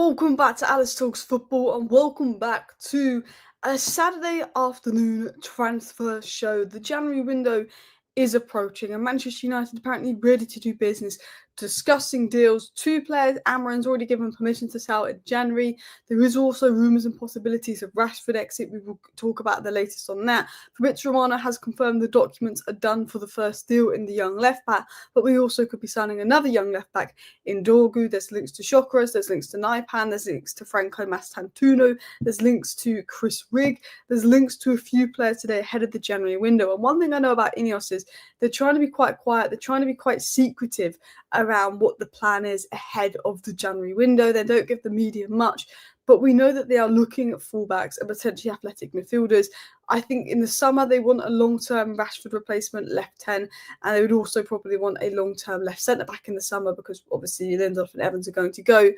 Welcome back to Alice Talks Football and welcome back to a Saturday afternoon transfer show. The January window is approaching and Manchester United apparently ready to do business, discussing deals. Two players Amorim's already given permission to sell in January. There is also rumours and possibilities of Rashford exit. We will talk about the latest on that. Fabrizio Romano has confirmed the documents are done for the first deal in the young left back, but we also could be signing another young left back in Dorgu. There's links to Chokras, there's links to Naipan, there's links to Franco Mastantuono, there's links to Chris Rigg, there's links to a few players today ahead of the January window. And one thing I know about Ineos is they're trying to be quite quiet, they're trying to be quite secretive around what the plan is ahead of the January window. They don't give the media much, but we know that they are looking at fullbacks and potentially athletic midfielders. I think in the summer they want a long-term Rashford replacement left 10, and they would also probably want a long-term left centre-back in the summer because obviously Lindelof and Evans are going to go.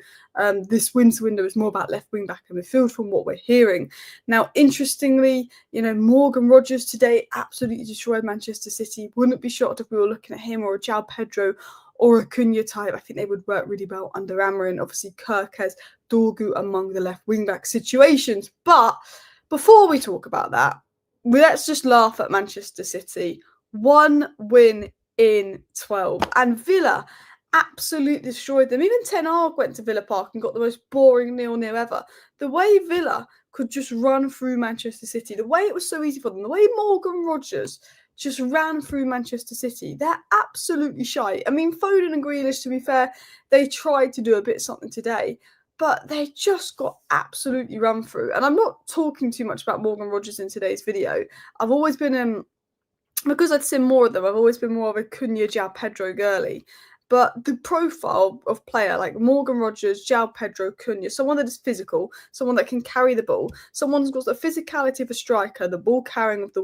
This winter window is more about left wing-back and midfield from what we're hearing. Now, interestingly, Morgan Rogers today absolutely destroyed Manchester City. Wouldn't be shocked if we were looking at him or a João Pedro or a Cunha type. I think they would work really well under Amorim. Obviously, Kirkes, Dorgu among the left wing-back situations. But before we talk about that, let's just laugh at Manchester City. 1 win in 12. And Villa absolutely destroyed them. Even Ten Hag went to Villa Park and got the most boring 0-0 ever. The way Villa could just run through Manchester City, the way it was so easy for them, the way Morgan Rogers just ran through Manchester City. They're absolutely shy. I mean, Foden and Grealish, to be fair, they tried to do a bit something today, but they just got absolutely run through. And I'm not talking too much about Morgan Rogers in today's video. I've always been, because I'd seen more of them, I've always been more of a Cunha, João Pedro girly. But the profile of player like Morgan Rogers, João Pedro, Cunha, someone that is physical, someone that can carry the ball, someone who's got the physicality of a striker, the ball carrying of a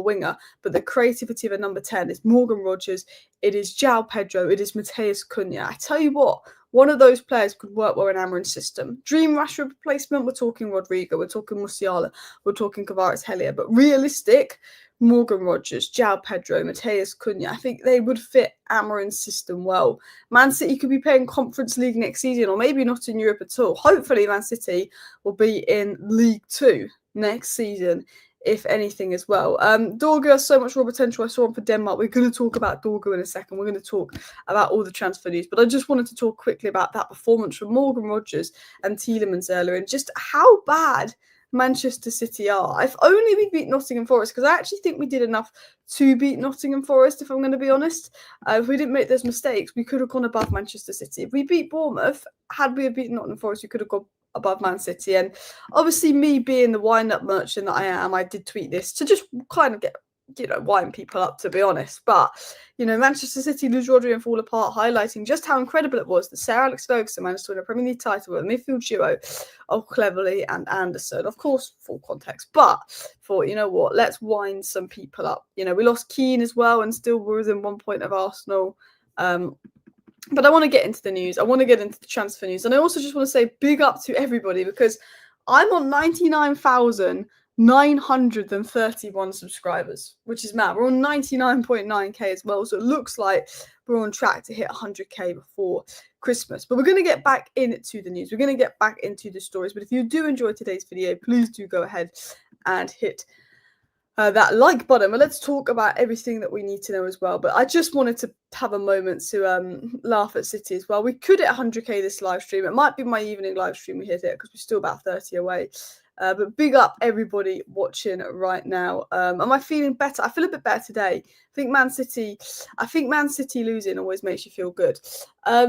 winger, but the creativity of a number 10 is Morgan Rogers, it is João Pedro, it is Matheus Cunha. I tell you what, one of those players could work well in Amorim's system. Dream Rashford replacement, we're talking Rodrigo, we're talking Musiala, we're talking Kvaratskhelia, but realistic, Morgan Rogers, João Pedro, Matheus Cunha. I think they would fit Amorim's system well. Man City could be playing Conference League next season, or maybe not in Europe at all. Hopefully, Man City will be in League 2 next season, if anything, as well. Dorgu has so much raw potential. I saw him for Denmark. We're going to talk about Dorgu in a second. We're going to talk about all the transfer news. But I just wanted to talk quickly about that performance from Morgan Rogers and Tielemans earlier and just how bad Manchester City are. If only we beat Nottingham Forest, because I actually think we did enough to beat Nottingham Forest, if I'm going to be honest. If we didn't make those mistakes, we could have gone above Manchester City. If we beat Bournemouth, had we beaten Nottingham Forest, we could have gone above Man City. And obviously me being the wind-up merchant that I am, I did tweet this to just kind of get, wind people up, to be honest. But, Manchester City lose Rodri and fall apart, highlighting just how incredible it was that Sir Alex Ferguson managed to win a Premier League title with a midfield duo of Cleverley and Anderson. Of course, full context, but thought, let's wind some people up. We lost Keane as well and still were within 1 point of Arsenal. But I want to get into the news. I want to get into the transfer news. And I also just want to say big up to everybody because I'm on 99,931 subscribers, which is mad. We're on 99.9k as well. So it looks like we're on track to hit 100k before Christmas. But we're going to get back into the news. We're going to get back into the stories. But if you do enjoy today's video, please do go ahead and hit that like button. But let's talk about everything that we need to know as well. But I just wanted to have a moment to laugh at City as well. We could hit 100k this live stream. It might be my evening live stream we hit it because we're still about 30 away. But big up everybody watching right now. Am I feeling better? I feel a bit better today. I think Man City losing always makes you feel good.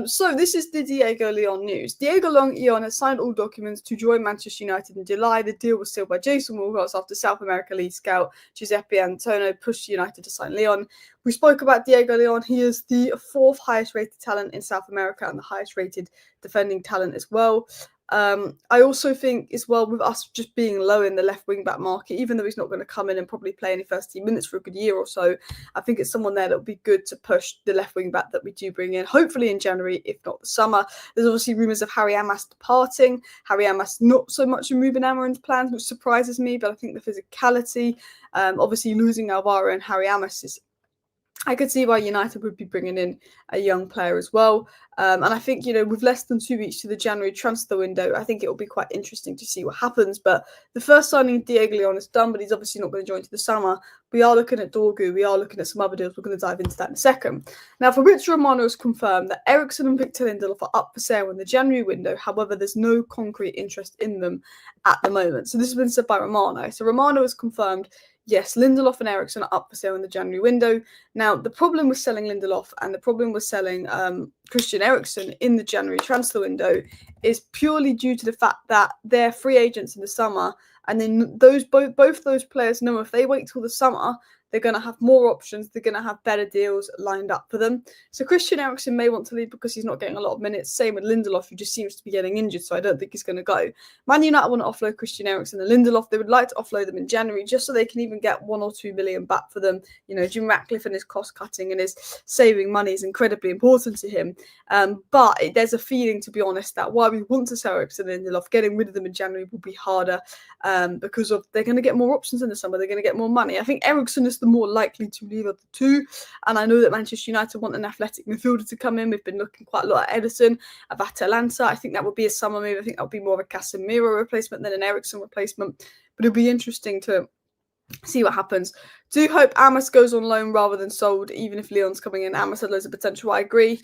So this is the Diego Leon news. Diego Leon has signed all documents to join Manchester United in July. The deal was sealed by Jason Wilcox after South America lead scout Giuseppe Antonio pushed United to sign Leon. We spoke about Diego Leon. He is the 4th highest rated talent in South America and the highest rated defending talent as well. I also think as well with us just being low in the left wing back market, even though he's not going to come in and probably play any first team minutes for a good year or so, I think it's someone there that would be good to push the left wing back that we do bring in, hopefully in January, if not the summer. There's obviously rumours of Harry Amas departing. Harry Amas not so much in moving Amorim's plans, which surprises me, but I think the physicality, obviously losing Alvaro and Harry Amas is I could see why United would be bringing in a young player as well. And I think, with less than 2 weeks to the January transfer window, I think it will be quite interesting to see what happens. But the first signing of Diego Leon is done, but he's obviously not going to join to the summer. We are looking at Dorgu. We are looking at some other deals. We're going to dive into that in a second. Now, Fabrizio Romano has confirmed that Eriksen and Victor Lindelof are up for sale in the January window. However, there's no concrete interest in them at the moment. So this has been said by Romano. So Romano has confirmed, yes, Lindelof and Eriksen are up for sale in the January window. Now, the problem with selling Lindelof and the problem with selling Christian Eriksen in the January transfer window is purely due to the fact that they're free agents in the summer, and then both those players know if they wait till the summer, they're going to have more options. They're going to have better deals lined up for them. So Christian Eriksen may want to leave because he's not getting a lot of minutes. Same with Lindelof, who just seems to be getting injured, so I don't think he's going to go. Man United want to offload Christian Eriksen and Lindelof. They would like to offload them in January just so they can even get 1 or 2 million back for them. Jim Ratcliffe and his cost cutting and his saving money is incredibly important to him. But there's a feeling, to be honest, that while we want to sell Eriksen and Lindelof, getting rid of them in January will be harder because they're going to get more options in the summer. They're going to get more money. I think Eriksen is the more likely to leave of the two, and I know that Manchester United want an athletic midfielder to come in. We've been looking quite a lot at Ederson, at Atalanta. I think that would be a summer move. I think that would be more of a Casemiro replacement than an Eriksen replacement, but it'll be interesting to see what happens. Do hope Amos goes on loan rather than sold, even if Leon's coming in. Amos had loads of potential, I agree.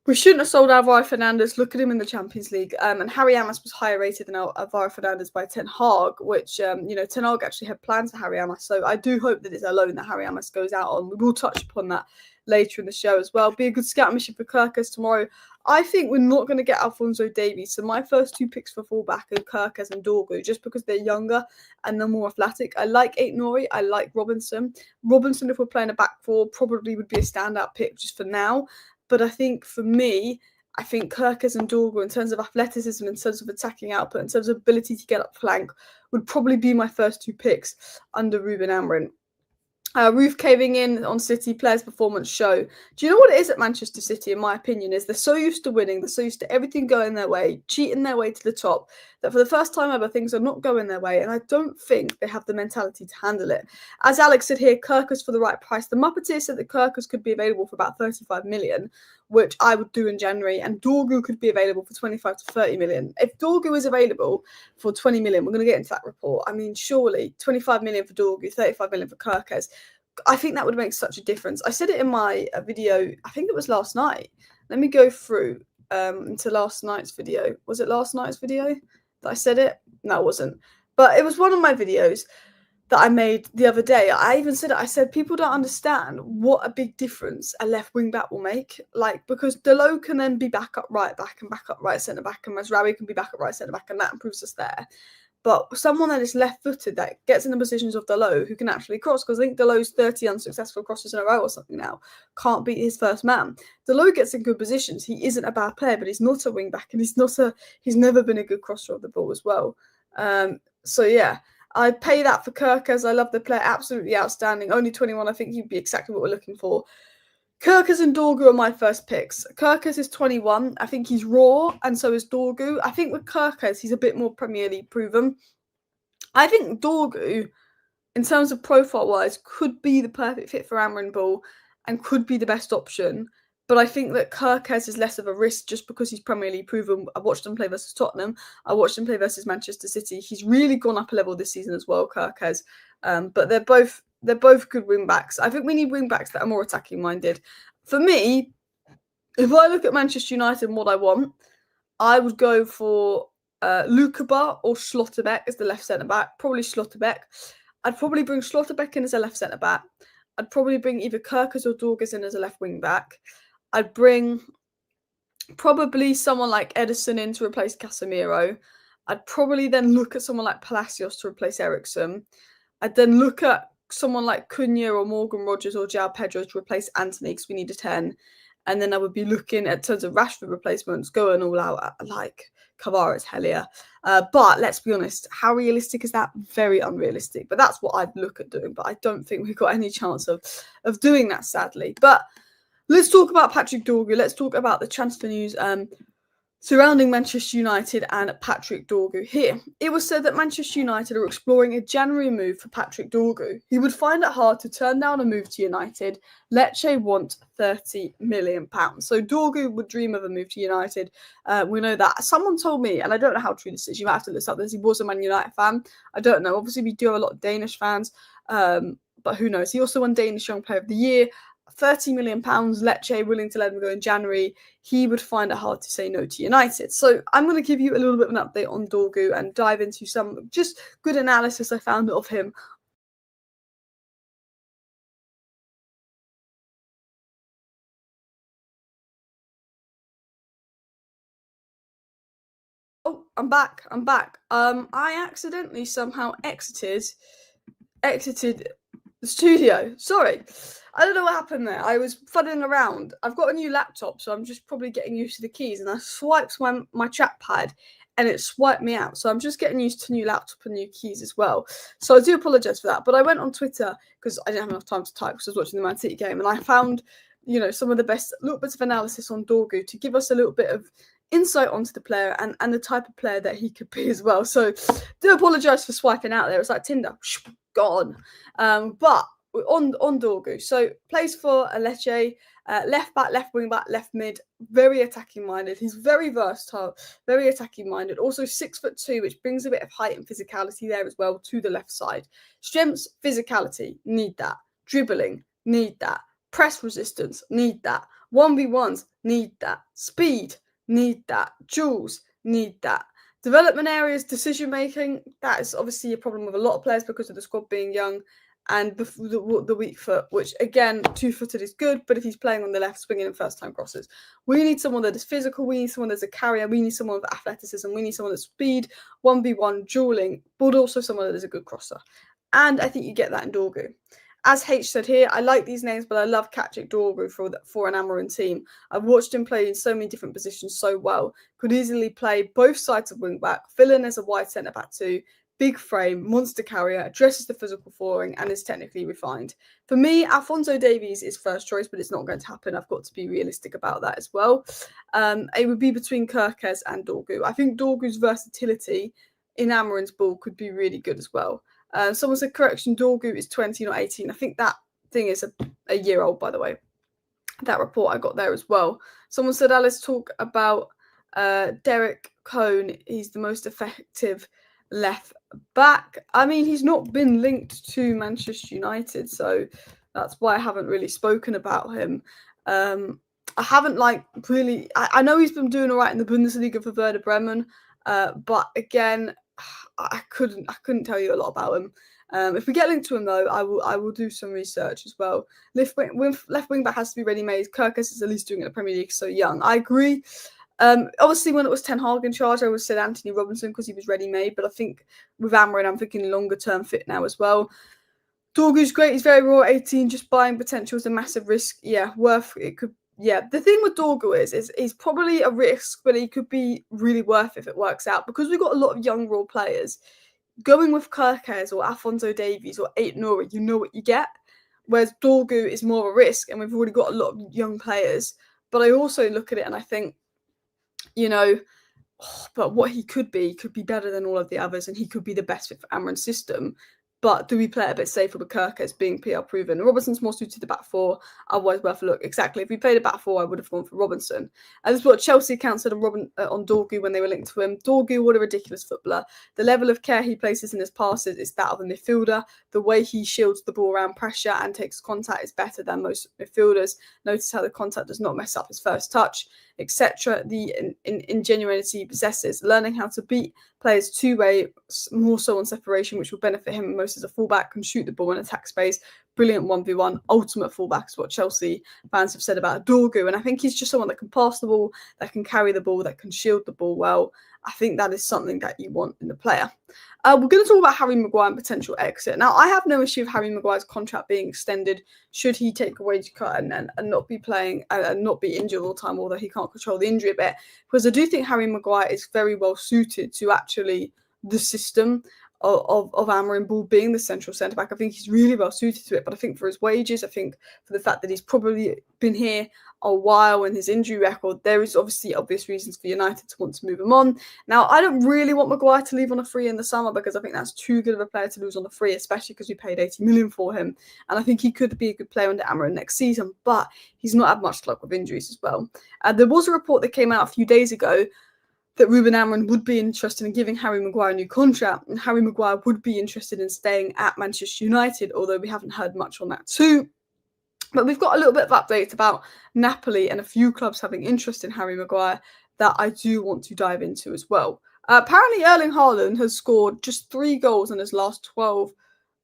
We shouldn't have sold Alvaro Fernandez. Look at him in the Champions League. And Harry Amos was higher rated than Alvaro Fernandez by Ten Hag, which, Ten Hag actually had plans for Harry Amos. So I do hope that it's a loan that Harry Amos goes out on. We will touch upon that later in the show as well. Be a good scout mission for Kirkers tomorrow. I think we're not going to get Alphonso Davies. So my first 2 picks for fullback are Kirkers and Dorgu, just because they're younger and they're more athletic. I like Aït-Nouri. I like Robinson. Robinson, if we're playing a back four, probably would be a standout pick just for now. But I think for me, I think Kirkers and Dorgu, in terms of athleticism, in terms of attacking output, in terms of ability to get up flank, would probably be my first 2 picks under Ruben Amorim. Roof caving in on City, players' performance show. Do you know what it is at Manchester City, in my opinion, is they're so used to winning, they're so used to everything going their way, cheating their way to the top, that for the first time ever, things are not going their way, and I don't think they have the mentality to handle it. As Alex said here, Kirkers for the right price. The Muppeteer said that Kirkers could be available for about 35 million, which I would do in January, and Dorgu could be available for 25 to 30 million. If Dorgu is available for 20 million, we're going to get into that report. I mean, surely 25 million for Dorgu, 35 million for Kirkers. I think that would make such a difference. I said it in my video, I think it was last night. Let me go through into last night's video. Was it last night's video that I said it? No, it wasn't. But it was one of my videos that I made the other day. I even said it. I said people don't understand what a big difference a left wing back will make. Because Dalot can then be back up right back and back up right centre back, and Mazraoui can be back up right centre back, and that improves us there. But someone that is left-footed, that gets in the positions of Dalot, who can actually cross, because I think Dalot's 30 unsuccessful crosses in a row or something now, can't beat his first man. Dalot gets in good positions. He isn't a bad player, but he's not a wing-back, and he's never been a good crosser of the ball as well. So, yeah, I pay that for Kirkers. I love the player, absolutely outstanding. Only 21, I think he'd be exactly what we're looking for. Kirkers and Dorgu are my first picks. Kirkers is 21. I think he's raw, and so is Dorgu. I think with Kirkers, he's a bit more Premier League proven. I think Dorgu, in terms of profile-wise, could be the perfect fit for Amorim Ball and could be the best option. But I think that Kirkers is less of a risk just because he's Premier League proven. I watched him play versus Tottenham. I watched him play versus Manchester City. He's really gone up a level this season as well, Kirkers. But they're both good wing backs. I think we need wing backs that are more attacking minded. For me, if I look at Manchester United and what I want, I would go for Lukeba or Schlotterbeck as the left centre back. Probably Schlotterbeck. I'd probably bring Schlotterbeck in as a left centre back. I'd probably bring either Kirkers or Dorgu in as a left wing back. I'd bring probably someone like Ederson in to replace Casemiro. I'd probably then look at someone like Palacios to replace Eriksen. I'd then look at someone like Cunha or Morgan Rogers or João Pedro to replace Anthony because we need a 10. And then I would be looking at tons of Rashford replacements, going all out like Kvara's hell yeah. But let's be honest, how realistic is that? Very unrealistic. But that's what I'd look at doing. But I don't think we've got any chance of doing that, sadly. But let's talk about Patrick Dorgu. Let's talk about the transfer news. surrounding Manchester United and Patrick Dorgu here. It was said that Manchester United are exploring a January move for Patrick Dorgu. He would find it hard to turn down a move to United. Lecce want £30 million. So Dorgu would dream of a move to United. We know that. Someone told me, and I don't know how true this is, you might have to look up this, he was a Man United fan. I don't know. Obviously, we do have a lot of Danish fans, but who knows? He also won Danish Young Player of the Year. £30 million, Lecce willing to let him go in January. He would find it hard to say no to United. So I'm going to give you a little bit of an update on Dorgu and dive into some just good analysis I found of him. Oh, I'm back. I accidentally somehow exited the studio. Sorry. I don't know what happened there. I was fuddling around. I've got a new laptop, so I'm just probably getting used to the keys. And I swiped my trackpad and it swiped me out. So I'm just getting used to new laptop and new keys as well. So I do apologise for that. But I went on Twitter because I didn't have enough time to type because I was watching the Man City game. And I found, some of the best little bits of analysis on Dorgu to give us a little bit of insight onto the player and the type of player that he could be as well. So do apologise for swiping out there. It's like Tinder. Gone. But on Dorgu, so plays for a Lecce, left back, left wing back, left mid, very attacking minded. He's very versatile, very attacking minded. Also 6'2", which brings a bit of height and physicality there as well to the left side. Strengths, physicality, need that. Dribbling, need that. Press resistance, need that. 1v1s, need that. Speed, need that. Duels, need that. Development areas, decision making, that is obviously a problem with a lot of players because of the squad being young, and the weak foot, which again, 2-footed is good, but if he's playing on the left, swinging in first time crosses. We need someone that is physical, we need someone that's a carrier, we need someone with athleticism, we need someone that's speed, 1v1, dueling, but also someone that is a good crosser. And I think you get that in Dorgu. As H said here, I like these names, but I love Patrick Dorgu for an Amorim team. I've watched him play in so many different positions so well. Could easily play both sides of wing back, fill in as a wide centre back too. Big frame, monster carrier, addresses the physical flooring, and is technically refined. For me, Alphonso Davies is first choice, but it's not going to happen. I've got to be realistic about that as well. It would be between Kerkez and Dorgu. I think Dorgu's versatility in Amorim's ball could be really good as well. Someone said, correction, Dorgu is 20, not 18. I think that thing is a year old, by the way. That report I got there as well. Someone said, let's talk about Derek Cohn. He's the most effective left back. I mean, he's not been linked to Manchester United, so that's why I haven't really spoken about him. I haven't really. I know he's been doing all right in the Bundesliga for Werder Bremen, but again, I couldn't tell you a lot about him. If we get linked to him though, I will do some research as well. Left wing back has to be ready-made. Kerkez is at least doing it in the Premier League, so young. I agree. Obviously, when it was Ten Hag in charge, I would have said Anthony Robinson because he was ready-made. But I think with Amorim, I'm thinking longer-term fit now as well. Dorgu's great. He's very raw. 18, just buying potential is a massive risk. Yeah, worth it could. Yeah, the thing with Dorgu is he's probably a risk, but he could be really worth it if it works out because we've got a lot of young raw players. Going with Kerkez or Alphonso Davies or Ait Nouri, you know what you get. Whereas Dorgu is more a risk, and we've already got a lot of young players. But I also look at it and I think, but what he could be better than all of the others, and he could be the best fit for Amorim's system. But do we play it a bit safer with Kerkez being PR proven? Robinson's more suited to the back four, otherwise worth a look. Exactly. If we played a back four, I would have gone for Robinson. And this is what Chelsea accounts said on Dorgu when they were linked to him. Dorgu, what a ridiculous footballer. The level of care he places in his passes is that of a midfielder. The way he shields the ball around pressure and takes contact is better than most midfielders. Notice how the contact does not mess up his first touch, etc. The ingenuity he possesses. Learning how to beat players two-way, more so on separation, which will benefit him most as a fullback, can shoot the ball in attack space. Brilliant 1v1, ultimate fullback is what Chelsea fans have said about Dorgu. And I think he's just someone that can pass the ball, that can carry the ball, that can shield the ball well. I think that is something that you want in the player. We're going to talk about Harry Maguire and potential exit. Now, I have no issue with Harry Maguire's contract being extended should he take a wage cut and not be playing and not be injured all the time, although he can't control the injury a bit. Because I do think Harry Maguire is very well suited to actually the system. of Amorim Ball being the central centre back. I think he's really well suited to it, but I think for his wages, I think for the fact that he's probably been here a while and his injury record, there is obviously obvious reasons for United to want to move him on. Now, I don't really want Maguire to leave on a free in the summer because I think that's too good of a player to lose on a free, especially because we paid 80 million for him. And I think he could be a good player under Amorim next season, but he's not had much luck with injuries as well. There was a report that came out a few days ago that Ruben Amorim would be interested in giving Harry Maguire a new contract, and Harry Maguire would be interested in staying at Manchester United, although we haven't heard much on that too. But we've got a little bit of updates about Napoli and a few clubs having interest in Harry Maguire that I do want to dive into as well. Apparently, Erling Haaland has scored just 3 goals in his last 12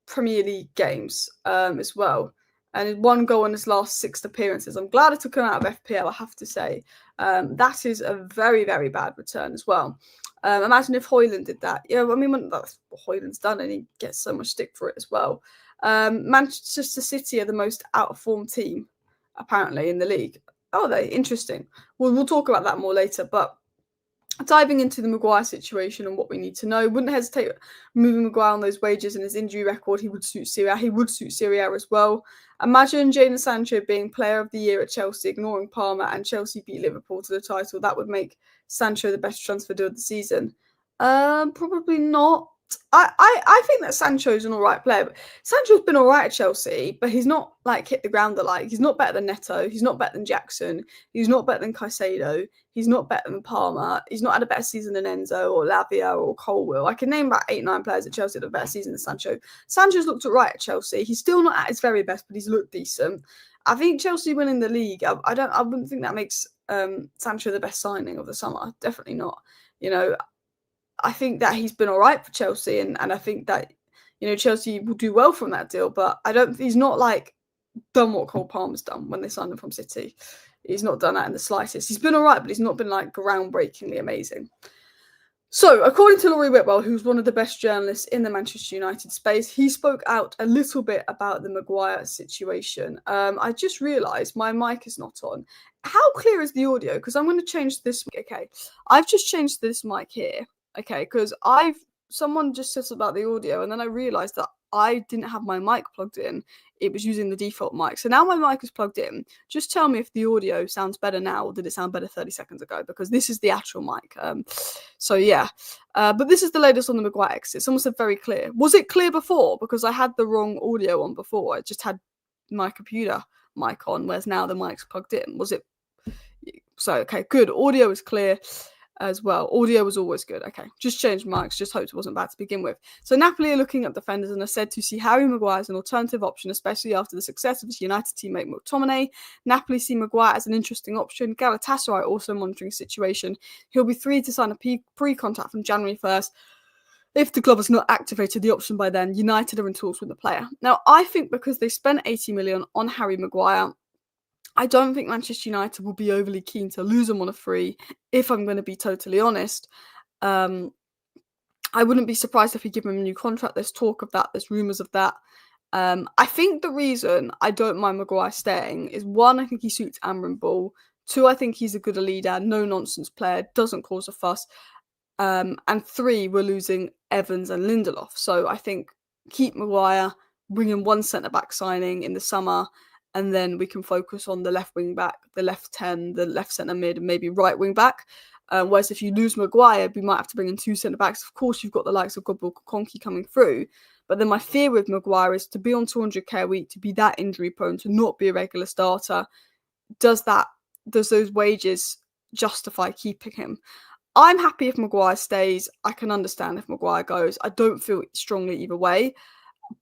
Premier League games as well. And 1 goal in his last 6 appearances. I'm glad it took him out of FPL, I have to say. That is a very, very bad return as well. Imagine if Højlund did that. Yeah, I mean, that's what Højlund's done, and he gets so much stick for it as well. Manchester City are the most out-of-form team, apparently, in the league. Oh, they're interesting. We'll talk about that more later, but diving into the Maguire situation and what we need to know, wouldn't hesitate moving Maguire on those wages and his injury record. He would suit Syria. He would suit Syria as well. Imagine Jadon Sancho being player of the year at Chelsea, ignoring Palmer, and Chelsea beat Liverpool to the title. That would make Sancho the best transfer deal of the season. Probably not. I think that Sancho's an alright player. Sancho's been alright at Chelsea, but he's not like hit the ground alike. He's not better than Neto. He's not better than Jackson. He's not better than Caicedo. He's not better than Palmer. He's not had a better season than Enzo or Lavia or Colwill. I can name about 8-9 players at Chelsea that have a better season than Sancho. Sancho's looked alright at Chelsea. He's still not at his very best, but he's looked decent. I think Chelsea winning the league, I wouldn't think that makes Sancho the best signing of the summer. Definitely not. You know, I think that he's been all right for Chelsea, and I think that, you know, Chelsea will do well from that deal, but he's not like done what Cole Palmer's done when they signed him from City. He's not done that in the slightest. He's been all right, but he's not been like groundbreakingly amazing. So, according to Laurie Whitwell, who's one of the best journalists in the Manchester United space, he spoke out a little bit about the Maguire situation. I just realised my mic is not on. How clear is the audio? Because I'm going to change this. Okay, I've just changed this mic here. Okay, because someone just said about the audio, and then I realised that I didn't have my mic plugged in. It was using the default mic. So now my mic is plugged in. Just tell me if the audio sounds better now, or did it sound better 30 seconds ago? Because this is the actual mic. So yeah. But this is the latest on the Maguire exit. Someone said very clear. Was it clear before? Because I had the wrong audio on before. I just had my computer mic on, whereas now the mic's plugged in. Was it? So, okay, good. Audio is clear as well. Audio was always good. Okay, just changed mics, just hoped it wasn't bad to begin with. So Napoli are looking at defenders and are said to see Harry Maguire as an alternative option, especially after the success of his United teammate McTominay. Napoli see Maguire as an interesting option. Galatasaray also monitoring the situation. He'll be free to sign a pre-contract from January 1st. If the club has not activated the option by then, United are in talks with the player. Now, I think because they spent 80 million on Harry Maguire, I don't think Manchester United will be overly keen to lose him on a free, if I'm going to be totally honest. I wouldn't be surprised if we give him a new contract. There's talk of that. There's rumours of that. I think the reason I don't mind Maguire staying is, 1, I think he suits Amorim Ball. 2, I think he's a good leader, no-nonsense player, doesn't cause a fuss. And 3, we're losing Evans and Lindelof. So I think keep Maguire, bring in 1 centre-back signing in the summer, and then we can focus on the left wing back, the left 10, the left centre mid, and maybe right wing back. Whereas if you lose Maguire, we might have to bring in 2 centre backs. Of course, you've got the likes of Godwell Conky coming through. But then my fear with Maguire is to be on 200k a week, to be that injury prone, to not be a regular starter. Does those wages justify keeping him? I'm happy if Maguire stays. I can understand if Maguire goes. I don't feel strongly either way.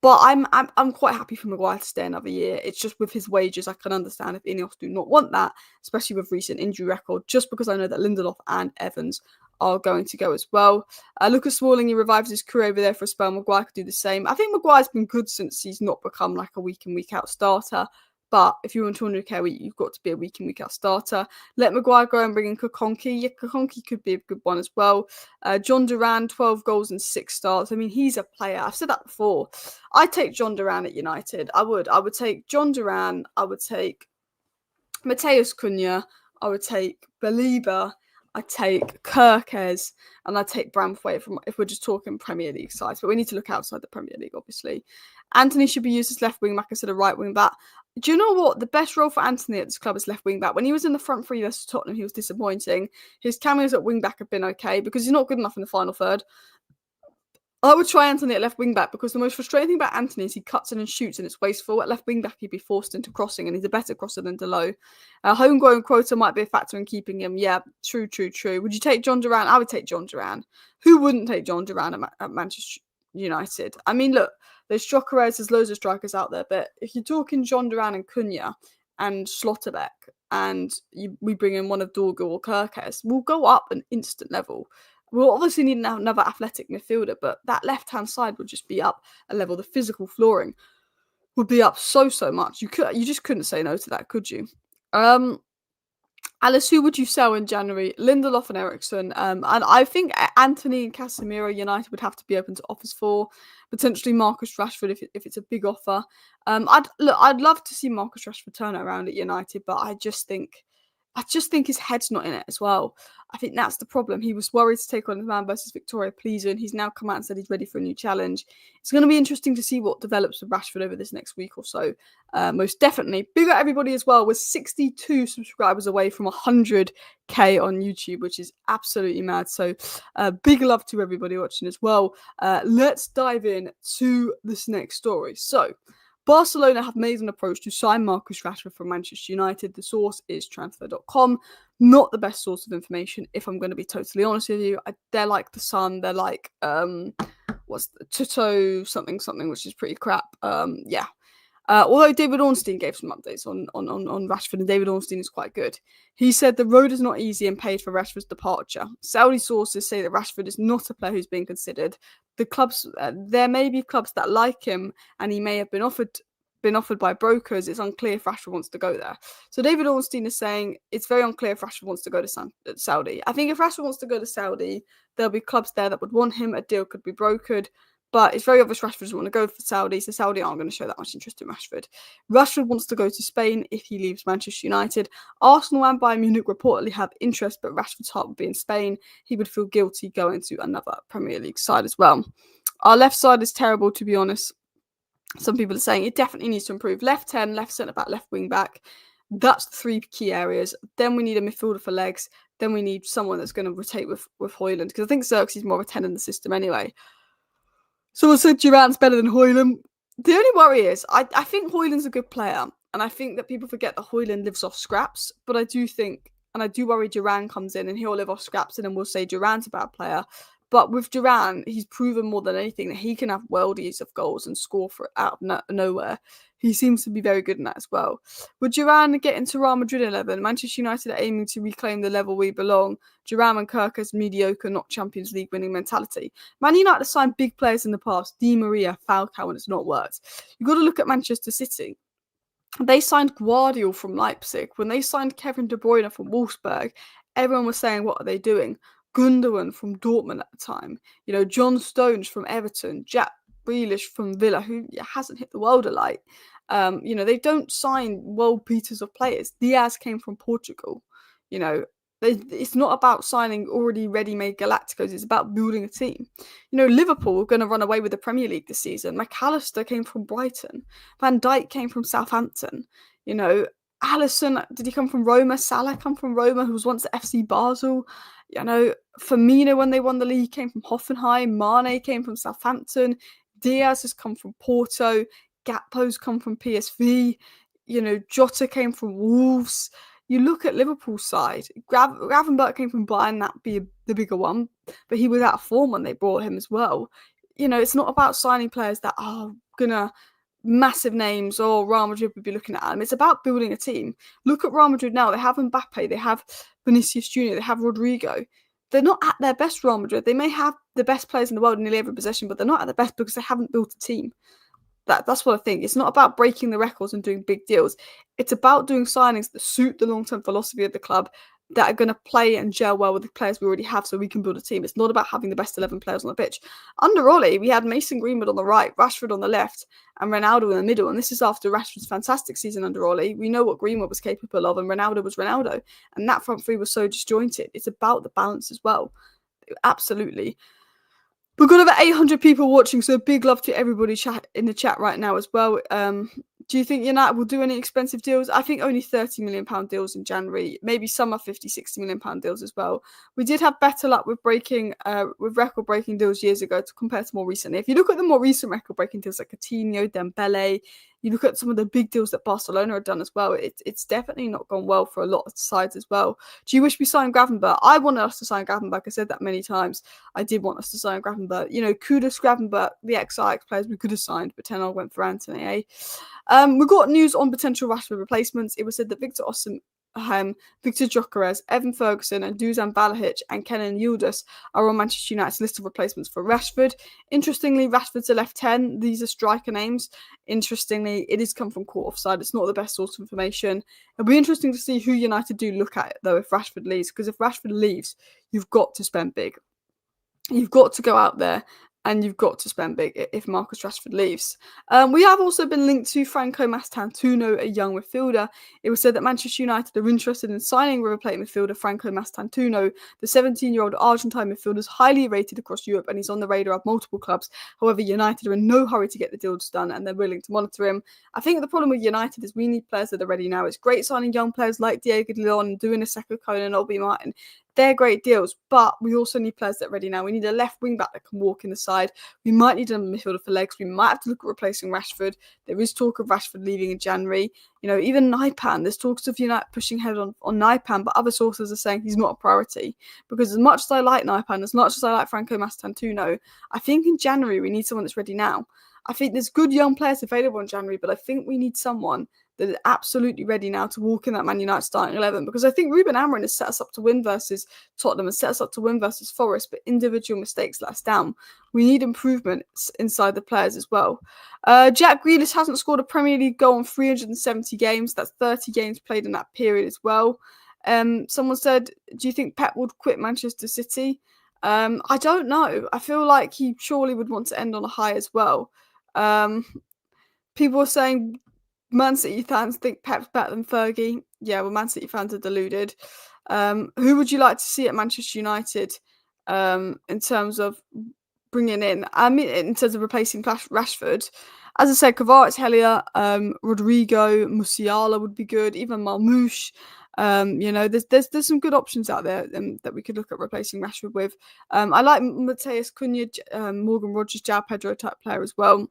But I'm quite happy for Maguire to stay another year. It's just with his wages, I can understand if Ineos do not want that, especially with recent injury record, just because I know that Lindelof and Evans are going to go as well. Lucas Smalling, he revives his career over there for a spell. Maguire could do the same. I think Maguire's been good since he's not become like a week in, week out starter. But if you're on 200k a week, you've got to be a week in, week out starter. Let Maguire go and bring in Kokonki. Yeah, Kokonki could be a good one as well. John Duran, 12 goals and 6 starts. I mean, he's a player. I've said that before. I'd take John Duran at United. I would take John Duran. I would take Mateus Cunha. I would take Belieber. I take Kirkes, and I take Branthwaite if we're just talking Premier League sides. But we need to look outside the Premier League, obviously. Anthony should be used as left wing back instead of right wing back. Do you know what? The best role for Anthony at this club is left wing back. When he was in the front three versus Tottenham, he was disappointing. His cameos at wing back have been okay because he's not good enough in the final third. I would try Anthony at left wing back because the most frustrating thing about Anthony is he cuts in and shoots and it's wasteful. At left wing back, he'd be forced into crossing and he's a better crosser than Delo. Homegrown quota might be a factor in keeping him. Yeah, true. Would you take John Duran? I would take John Duran. Who wouldn't take John Duran at Manchester United? I mean, look, there's Jokeres, there's loads of strikers out there, but if you're talking John Duran and Cunha and Schlotterbeck and we bring in one of Dorgu or Kirkes, we'll go up an instant level. We'll obviously need another athletic midfielder, but that left-hand side would just be up a level. The physical flooring would be up so much. You just couldn't say no to that, could you? Alice, who would you sell in January? Lindelof and Eriksson. And I think Anthony and Casemiro United would have to be open to offers for. Potentially Marcus Rashford if it's a big offer. I'd love to see Marcus Rashford turn it around at United, but I just think his head's not in it as well. I think that's the problem. He was worried to take on the man versus Victoria Pleasant. He's now come out and said he's ready for a new challenge. It's going to be interesting to see what develops with Rashford over this next week or so. Most definitely. Big up everybody as well. We're 62 subscribers away from 100k on YouTube, which is absolutely mad. So big love to everybody watching as well. Let's dive in to this next story. So Barcelona have made an approach to sign Marcus Rashford from Manchester United. The source is transfer.com. Not the best source of information, if I'm going to be totally honest with you. They're like The Sun. They're like, what's the Tutto something, which is pretty crap. Although David Ornstein gave some updates on Rashford, and David Ornstein is quite good. He said the road is not easy and paid for Rashford's departure. Saudi sources say that Rashford is not a player who's being considered. The clubs, there may be clubs that like him, and he may have been offered by brokers. It's unclear if Rashford wants to go there. So David Ornstein is saying it's very unclear if Rashford wants to go to Saudi. I think if Rashford wants to go to Saudi, there'll be clubs there that would want him. A deal could be brokered. But it's very obvious Rashford doesn't want to go for Saudi, so Saudi aren't going to show that much interest in Rashford. Rashford wants to go to Spain if he leaves Manchester United. Arsenal and Bayern Munich reportedly have interest, but Rashford's heart would be in Spain. He would feel guilty going to another Premier League side as well. Our left side is terrible, to be honest. Some people are saying it definitely needs to improve. Left 10, left centre-back, left wing-back. That's the three key areas. Then we need a midfielder for legs. Then we need someone that's going to rotate with Højlund, because I think Xerxes is more of a 10 in the system anyway. Someone said Duran's better than Højlund. The only worry is, I think Højlund's a good player, and I think that people forget that Højlund lives off scraps, but I do think, and I do worry Duran comes in and he'll live off scraps, and then we'll say Duran's a bad player. But with Duran, he's proven more than anything that he can have worldies of goals and score for out of nowhere. He seems to be very good in that as well. Would Duran get into Real Madrid 11? Manchester United are aiming to reclaim the level we belong. Duran and Kirk's mediocre, not Champions League winning mentality. Man United have signed big players in the past. Di Maria, Falcao, and it's not worked. You've got to look at Manchester City. They signed Guardiola from Leipzig. When they signed Kevin De Bruyne from Wolfsburg, everyone was saying, what are they doing? Gundogan from Dortmund at the time. John Stones from Everton. Jack Grealish from Villa, who hasn't hit the world a light. They don't sign world beaters of players. Diaz came from Portugal. It's not about signing already ready-made Galacticos. It's about building a team. Liverpool are going to run away with the Premier League this season. McAllister came from Brighton. Van Dijk came from Southampton. Alisson, did he come from Roma? Salah come from Roma, who was once at FC Basel. Firmino, when they won the league, came from Hoffenheim. Mane came from Southampton. Diaz has come from Porto. Gakpo's come from PSV. Jota came from Wolves. You look at Liverpool's side. Gravenberch came from Bayern, that'd be the bigger one. But he was out of form when they brought him as well. It's not about signing players that are gonna massive names or Real Madrid would be looking at them. It's about building a team. Look at Real Madrid now. They have Mbappe. They have Vinicius Jr. They have Rodrigo. They're not at their best, Real Madrid. They may have the best players in the world in nearly every possession, but they're not at their best because they haven't built a team. That's what I think. It's not about breaking the records and doing big deals. It's about doing signings that suit the long-term philosophy of the club, that are going to play and gel well with the players we already have so we can build a team. It's not about having the best 11 players on the pitch. Under Ollie, we had Mason Greenwood on the right, Rashford on the left, and Ronaldo in the middle. And this is after Rashford's fantastic season under Ollie. We know what Greenwood was capable of, and Ronaldo was Ronaldo. And that front three was so disjointed. It's about the balance as well. Absolutely. We've got over 800 people watching, so big love to everybody in the chat right now as well. Do you think United will do any expensive deals? I think only £30 million deals in January. Maybe some are £50-60 million deals as well. We did have better luck with record-breaking deals years ago compared to more recently. If you look at the more recent record-breaking deals like Coutinho, Dembele, you look at some of the big deals that Barcelona have done as well, it's definitely not gone well for a lot of sides as well. Do you wish we signed Gravenberch? I wanted us to sign Gravenberch. I said that many times. I did want us to sign Gravenberch. Kudos, Gravenberch, the ex-Ajax players we could have signed, but 10 went for Anthony, eh? We got news on potential Rashford replacements. It was said that Victor Osimhen, Victor Gyökeres, Evan Ferguson, and Dusan Vlahovic and Kenan Yildiz are on Manchester United's list of replacements for Rashford. Interestingly, Rashford's a left 10. These are striker names. Interestingly, it has come from court offside. It's not the best source of information. It'll be interesting to see who United do look at, though, if Rashford leaves. Because if Rashford leaves, you've got to spend big. You've got to go out there and you've got to spend big if Marcus Rashford leaves. We have also been linked to Franco Mastantuono, a young midfielder. It was said that Manchester United are interested in signing River Plate midfielder Franco Mastantuono. The 17-year-old Argentine midfielder is highly rated across Europe and he's on the radar of multiple clubs. However, United are in no hurry to get the deals done and they're willing to monitor him. I think the problem with United is we need players that are ready now. It's great signing young players like Diego Leon and doing a Seko Kone and Obi Martin. They're great deals, but we also need players that are ready now. We need a left wing back that can walk in the side. We might need a midfielder for legs. We might have to look at replacing Rashford. There is talk of Rashford leaving in January. Even Naipan, there's talks of United pushing ahead on Naipan, but other sources are saying he's not a priority. Because as much as I like Naipan, as much as I like Franco Mastantuono, I think in January we need someone that's ready now. I think there's good young players available in January, but I think we need someone that is absolutely ready now to walk in that Man United starting 11, because I think Ruben Amorim has set us up to win versus Tottenham and set us up to win versus Forest, but individual mistakes let us down. We need improvements inside the players as well. Jack Grealish hasn't scored a Premier League goal in 370 games. That's 30 games played in that period as well. Someone said, do you think Pep would quit Manchester City? I don't know. I feel like he surely would want to end on a high as well. People are saying Man City fans think Pep's better than Fergie. Yeah, well, Man City fans are deluded. Who would you like to see at Manchester United in terms of bringing in? I mean, in terms of replacing Rashford. As I said, Kvaratskhelia, Rodrigo, Musiala would be good. Even Marmoush. There's some good options out there that we could look at replacing Rashford with. I like Mateus Cunha, Morgan Rogers, João Pedro type player as well.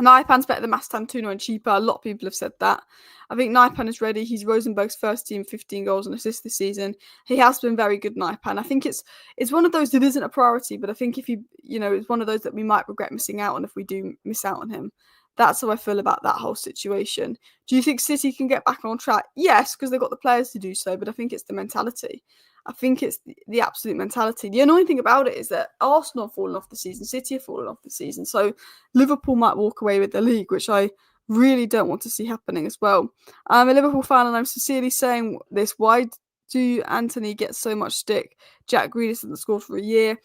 Naipan's better than Mastantuono and cheaper. A lot of people have said that. I think Naipan is ready. He's Rosenberg's first team, 15 goals and assists this season. He has been very good, Naipan. I think it's one of those that isn't a priority, but I think if it's one of those that we might regret missing out on if we do miss out on him. That's how I feel about that whole situation. Do you think City can get back on track? Yes, because they've got the players to do so, but I think it's the mentality. I think it's the absolute mentality. The annoying thing about it is that Arsenal have fallen off the season, City have fallen off the season, so Liverpool might walk away with the league, which I really don't want to see happening as well. I'm a Liverpool fan and I'm sincerely saying this. Why do Anthony get so much stick? Jack Grealish hasn't scored for a year.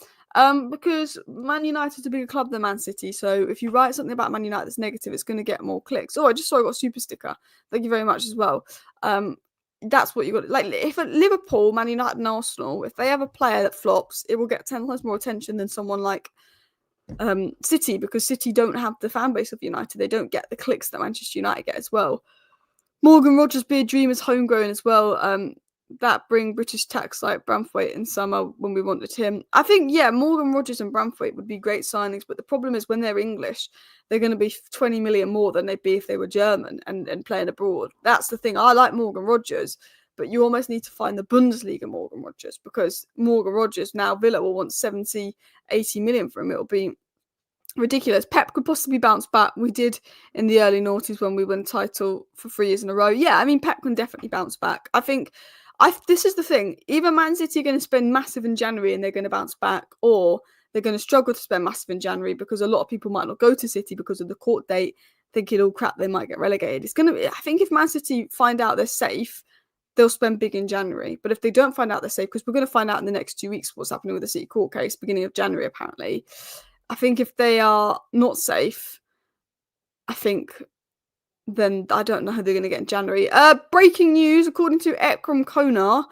Because Man United is a bigger club than Man City, so if you write something about Man United that's negative, it's going to get more clicks. Oh, I just saw I got a super sticker. Thank you very much as well. That's what you got. Like, if Liverpool, Man United, and Arsenal, if they have a player that flops, it will get 10 times more attention than someone like City, because City don't have the fan base of United. They don't get the clicks that Manchester United get as well. Morgan Rogers be a dream is homegrown as well. That bring British tax like Branthwaite in summer when we wanted him. I think, Morgan Rogers and Branthwaite would be great signings, but the problem is when they're English, they're going to be 20 million more than they'd be if they were German and playing abroad. That's the thing. I like Morgan Rogers, but you almost need to find the Bundesliga Morgan Rogers, because Morgan Rogers, now Villa will want 70, 80 million for him. It'll be ridiculous. Pep could possibly bounce back. We did in the early noughties when we won title for 3 years in a row. Yeah, I mean, Pep can definitely bounce back. I think this is the thing. Either Man City are going to spend massive in January and they're going to bounce back, or they're going to struggle to spend massive in January because a lot of people might not go to City because of the court date, thinking, oh crap, they might get relegated. I think if Man City find out they're safe, they'll spend big in January. But if they don't find out they're safe, because we're going to find out in the next 2 weeks what's happening with the City Court case, beginning of January apparently. I think if they are not safe, I think then I don't know how they're going to get in January. Breaking news, according to Ekram Konar,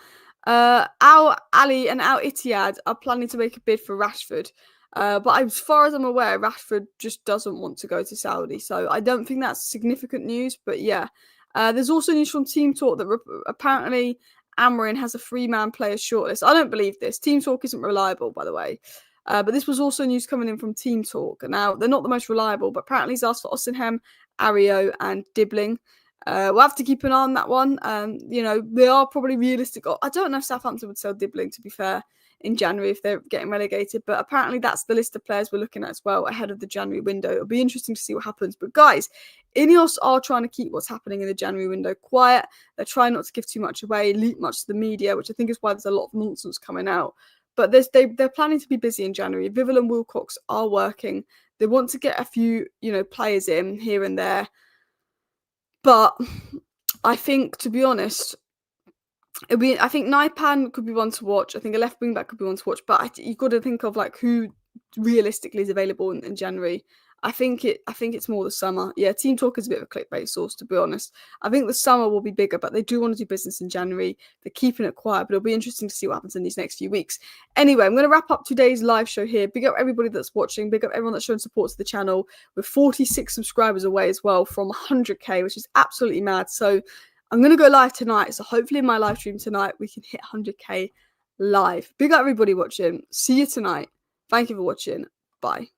Al Ali and Al Ittihad are planning to make a bid for Rashford. But as far as I'm aware, Rashford just doesn't want to go to Saudi. So I don't think that's significant news. But yeah, there's also news from Team Talk that apparently Amorim has a 3-man players shortlist. I don't believe this. Team Talk isn't reliable, by the way. But this was also news coming in from Team Talk. Now, they're not the most reliable, but apparently he's asked for Osimhen, Ario, and Dibbling. We'll have to keep an eye on that one. They are probably realistic. I don't know if Southampton would sell Dibbling, to be fair, in January if they're getting relegated. But apparently that's the list of players we're looking at as well ahead of the January window. It'll be interesting to see what happens. But guys, Ineos are trying to keep what's happening in the January window quiet. They're trying not to give too much away, leak much to the media, which I think is why there's a lot of nonsense coming out. But they're planning to be busy in January. Vivel and Wilcox are working. They want to get a few, players in here and there. But I think, to be honest, I think Naipan could be one to watch. I think a left wing back could be one to watch. But you've got to think of who realistically is available in January. I think it's more the summer. Yeah, Team Talk is a bit of a clickbait source, to be honest. I think the summer will be bigger, but they do want to do business in January. They're keeping it quiet, but it'll be interesting to see what happens in these next few weeks. Anyway, I'm going to wrap up today's live show here. Big up everybody that's watching. Big up everyone that's showing support to the channel. We're 46 subscribers away as well from 100k, which is absolutely mad. So I'm going to go live tonight. So hopefully in my live stream tonight, we can hit 100k live. Big up everybody watching. See you tonight. Thank you for watching. Bye.